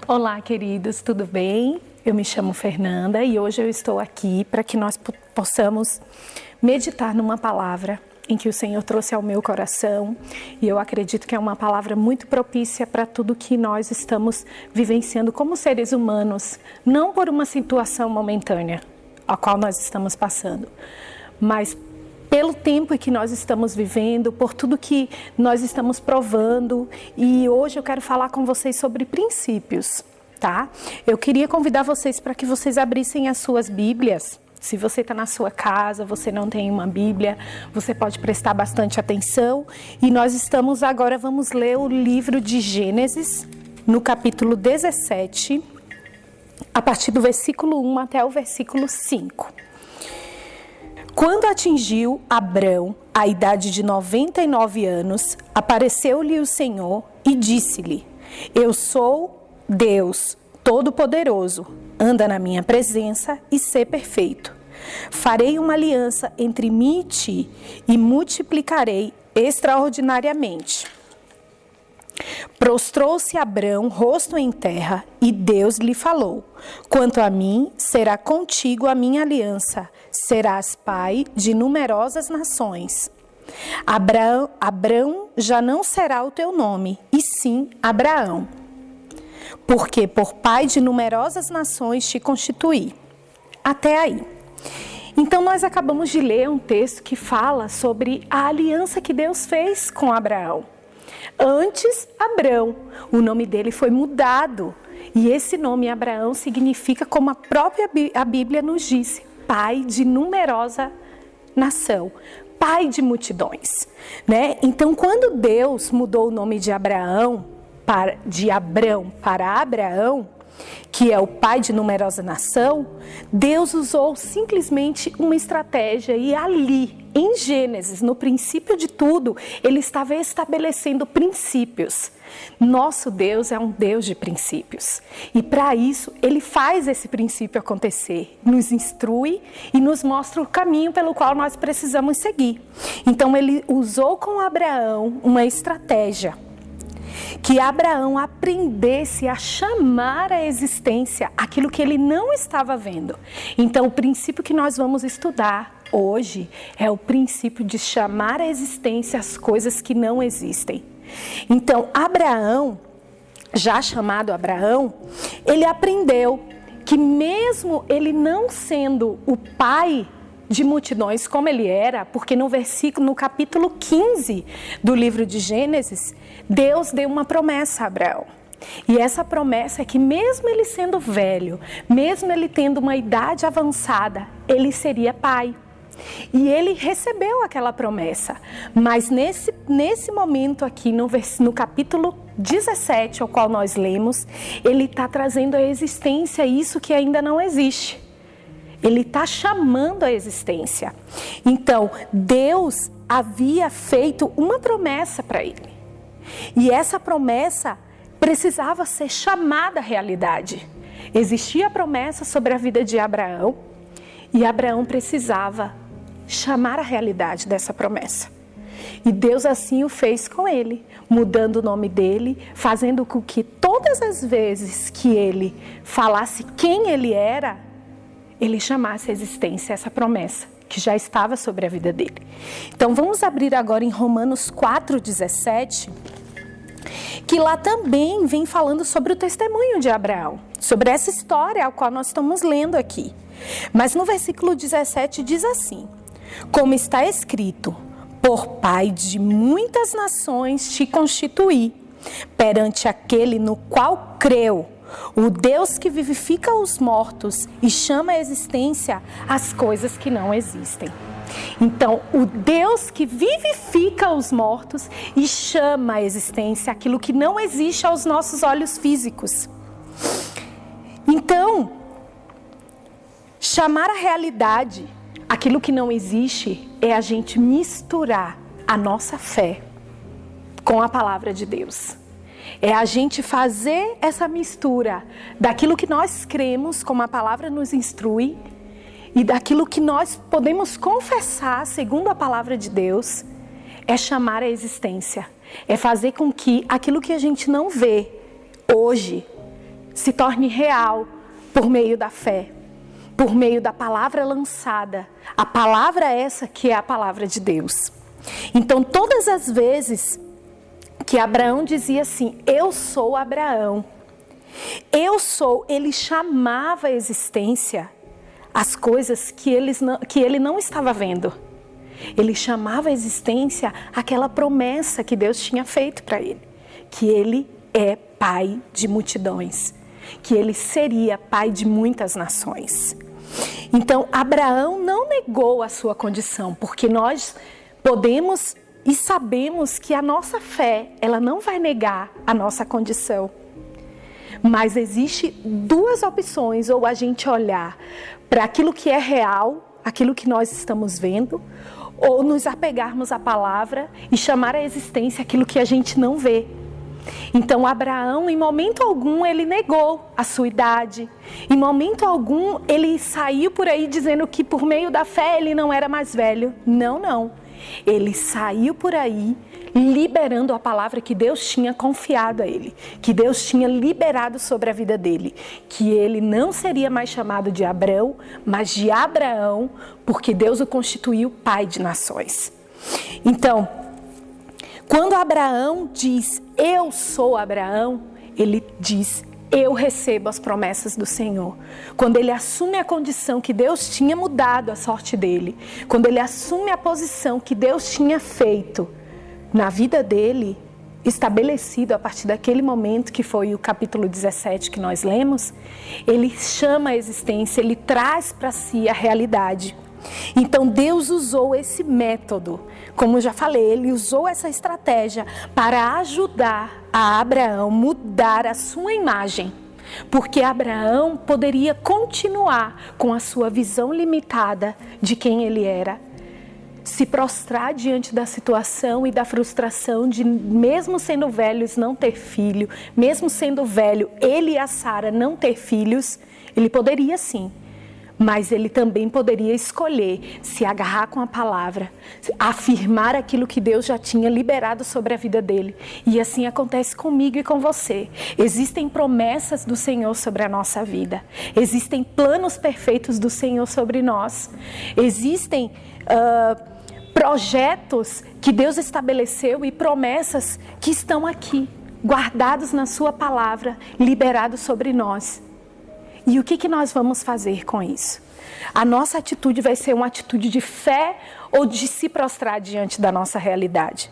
Olá, queridos, tudo bem? Eu me chamo Fernanda e hoje eu estou aqui para que nós possamos meditar numa palavra em que o Senhor trouxe ao meu coração, e eu acredito que é uma palavra muito propícia para tudo que nós estamos vivenciando como seres humanos, não por uma situação momentânea a qual nós estamos passando, mas pelo tempo em que nós estamos vivendo, por tudo que nós estamos provando. E hoje eu quero falar com vocês sobre princípios, tá? Eu queria convidar vocês para que vocês abrissem as suas Bíblias. Se você está na sua casa, você não tem uma Bíblia, você pode prestar bastante atenção. E nós estamos agora, vamos ler o livro de Gênesis, no capítulo 17, a partir do versículo 1 até o versículo 5. Quando atingiu Abrão a idade de 99 anos, apareceu-lhe o Senhor e disse-lhe: Eu sou Deus Todo-Poderoso, anda na minha presença e sê perfeito. Farei uma aliança entre mim e ti e multiplicarei extraordinariamente. Prostrou-se Abrão, rosto em terra, e Deus lhe falou: Quanto a mim, será contigo a minha aliança, serás pai de numerosas nações. Abrão já não será o teu nome, e sim Abraão, porque por pai de numerosas nações te constituí. Até aí. Então nós acabamos de ler um texto que fala sobre a aliança que Deus fez com Abraão. Antes, Abrão, o nome dele foi mudado, e esse nome Abraão significa, como a própria Bíblia nos disse, pai de numerosa nação, pai de multidões, né? Então, quando Deus mudou o nome de Abrão para Abraão, que é o pai de numerosa nação, Deus usou simplesmente uma estratégia, e ali, em Gênesis, no princípio de tudo, ele estava estabelecendo princípios. Nosso Deus é um Deus de princípios, e para isso ele faz esse princípio acontecer, nos instrui e nos mostra o caminho pelo qual nós precisamos seguir. Então ele usou com Abraão uma estratégia, que Abraão aprendesse a chamar à existência aquilo que ele não estava vendo. Então, o princípio que nós vamos estudar hoje é o princípio de chamar à existência as coisas que não existem. Então, Abraão, já chamado Abraão, ele aprendeu que mesmo ele não sendo o pai de multidões como ele era, porque no capítulo 15 do livro de Gênesis, Deus deu uma promessa a Abraão. E essa promessa é que mesmo ele sendo velho, mesmo ele tendo uma idade avançada, ele seria pai. E ele recebeu aquela promessa. Mas nesse momento aqui, no capítulo 17, ao qual nós lemos, ele está trazendo à existência isso que ainda não existe. Ele está chamando a existência. Então, Deus havia feito uma promessa para ele. E essa promessa precisava ser chamada à realidade. Existia a promessa sobre a vida de Abraão, e Abraão precisava chamar a realidade dessa promessa. E Deus assim o fez com ele, mudando o nome dele, fazendo com que todas as vezes que ele falasse quem ele era, ele chamasse à existência essa promessa que já estava sobre a vida dele. Então vamos abrir agora em Romanos 4:17, que lá também vem falando sobre o testemunho de Abraão, sobre essa história a qual nós estamos lendo aqui. Mas no versículo 17 diz assim: Como está escrito, por pai de muitas nações te constituí, perante aquele no qual creu, o Deus que vivifica os mortos e chama à existência as coisas que não existem. Então, o Deus que vivifica os mortos e chama à existência aquilo que não existe aos nossos olhos físicos. Então, chamar a realidade aquilo que não existe é a gente misturar a nossa fé com a palavra de Deus. É a gente fazer essa mistura daquilo que nós cremos, como a palavra nos instrui, e daquilo que nós podemos confessar, segundo a palavra de Deus, é chamar a existência. É fazer com que aquilo que a gente não vê hoje se torne real por meio da fé, por meio da palavra lançada, a palavra essa que é a palavra de Deus. Então, todas as vezes que Abraão dizia assim, eu sou Abraão, eu sou, ele chamava à existência as coisas que ele não estava vendo. Ele chamava à existência aquela promessa que Deus tinha feito para ele, que ele é pai de multidões, que ele seria pai de muitas nações. Então, Abraão não negou a sua condição, porque nós podemos e sabemos que a nossa fé, ela não vai negar a nossa condição. Mas existe duas opções, ou a gente olhar para aquilo que é real, aquilo que nós estamos vendo, ou nos apegarmos à palavra e chamar à existência aquilo que a gente não vê. Então, Abraão, em momento algum, ele negou a sua idade. Em momento algum, ele saiu por aí dizendo que por meio da fé ele não era mais velho. Não, não. Ele saiu por aí liberando a palavra que Deus tinha confiado a ele, que Deus tinha liberado sobre a vida dele, que ele não seria mais chamado de Abrão, mas de Abraão, porque Deus o constituiu pai de nações. Então, quando Abraão diz, eu sou Abraão, ele diz, eu recebo as promessas do Senhor. Quando ele assume a condição que Deus tinha mudado a sorte dele, quando ele assume a posição que Deus tinha feito na vida dele, estabelecido a partir daquele momento, que foi o capítulo 17 que nós lemos, ele chama a existência, ele traz para si a realidade. Então Deus usou esse método, como eu já falei, ele usou essa estratégia para ajudar a Abraão mudar a sua imagem, porque Abraão poderia continuar com a sua visão limitada de quem ele era, se prostrar diante da situação e da frustração de, mesmo sendo velhos, não ter filho, mesmo sendo velho, ele e a Sara não ter filhos, ele poderia sim. Mas ele também poderia escolher se agarrar com a palavra, afirmar aquilo que Deus já tinha liberado sobre a vida dele. E assim acontece comigo e com você. Existem promessas do Senhor sobre a nossa vida. Existem planos perfeitos do Senhor sobre nós. Existem projetos que Deus estabeleceu e promessas que estão aqui, guardados na sua palavra, liberados sobre nós. E o que nós vamos fazer com isso? A nossa atitude vai ser uma atitude de fé ou de se prostrar diante da nossa realidade?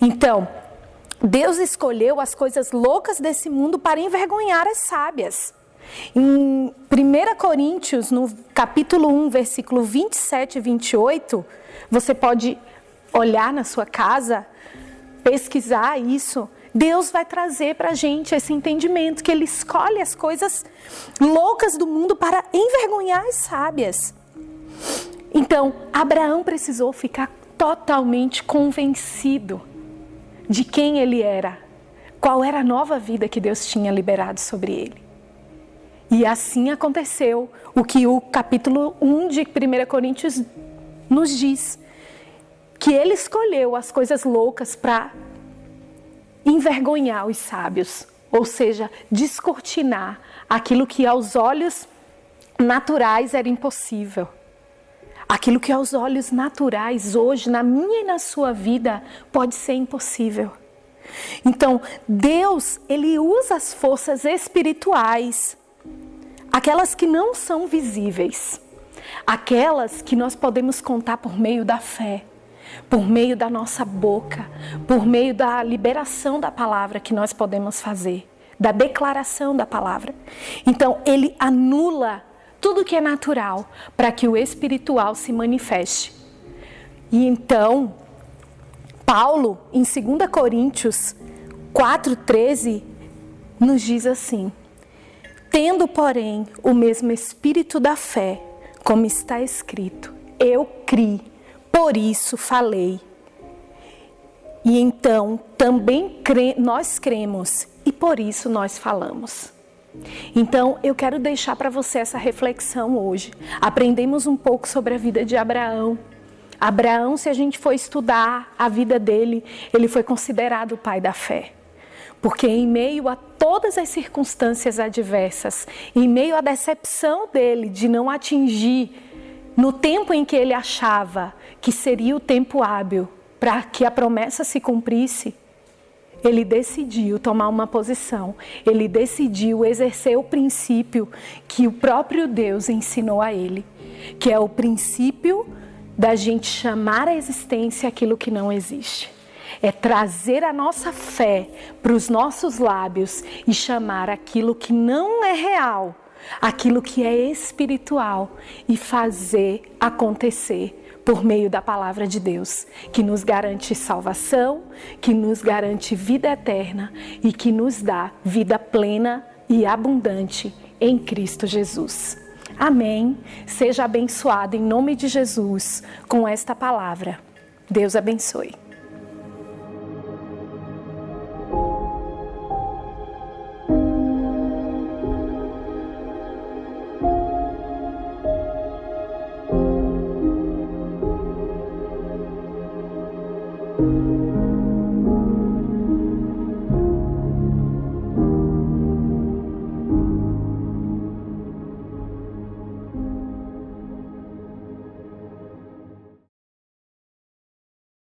Então, Deus escolheu as coisas loucas desse mundo para envergonhar as sábias. Em 1 Coríntios, no capítulo 1, versículo 27 e 28, você pode olhar na sua casa, pesquisar isso. Deus vai trazer para a gente esse entendimento que Ele escolhe as coisas loucas do mundo para envergonhar as sábias. Então, Abraão precisou ficar totalmente convencido de quem ele era, qual era a nova vida que Deus tinha liberado sobre ele. E assim aconteceu o que o capítulo 1 de 1 Coríntios nos diz, que ele escolheu as coisas loucas para envergonhar os sábios, ou seja, descortinar aquilo que aos olhos naturais era impossível. Aquilo que aos olhos naturais hoje, na minha e na sua vida, pode ser impossível. Então, Deus, Ele usa as forças espirituais, aquelas que não são visíveis, aquelas que nós podemos contar por meio da fé, por meio da nossa boca, por meio da liberação da palavra que nós podemos fazer, da declaração da palavra. Então, Ele anula tudo que é natural para que o espiritual se manifeste. E então, Paulo, em 2 Coríntios 4,13, nos diz assim: tendo, porém, o mesmo espírito da fé, como está escrito, eu criei, por isso falei. E então também nós cremos e por isso nós falamos. Então eu quero deixar para você essa reflexão hoje. Aprendemos um pouco sobre a vida de Abraão. Abraão, se a gente for estudar a vida dele, ele foi considerado o pai da fé. Porque em meio a todas as circunstâncias adversas, em meio à decepção dele de não atingir no tempo em que ele achava que seria o tempo hábil para que a promessa se cumprisse, ele decidiu tomar uma posição, ele decidiu exercer o princípio que o próprio Deus ensinou a ele, que é o princípio da gente chamar à existência aquilo que não existe. É trazer a nossa fé para os nossos lábios e chamar aquilo que não é real, aquilo que é espiritual, e fazer acontecer por meio da palavra de Deus, que nos garante salvação, que nos garante vida eterna e que nos dá vida plena e abundante em Cristo Jesus. Amém. Seja abençoado em nome de Jesus com esta palavra. Deus abençoe. Thank you.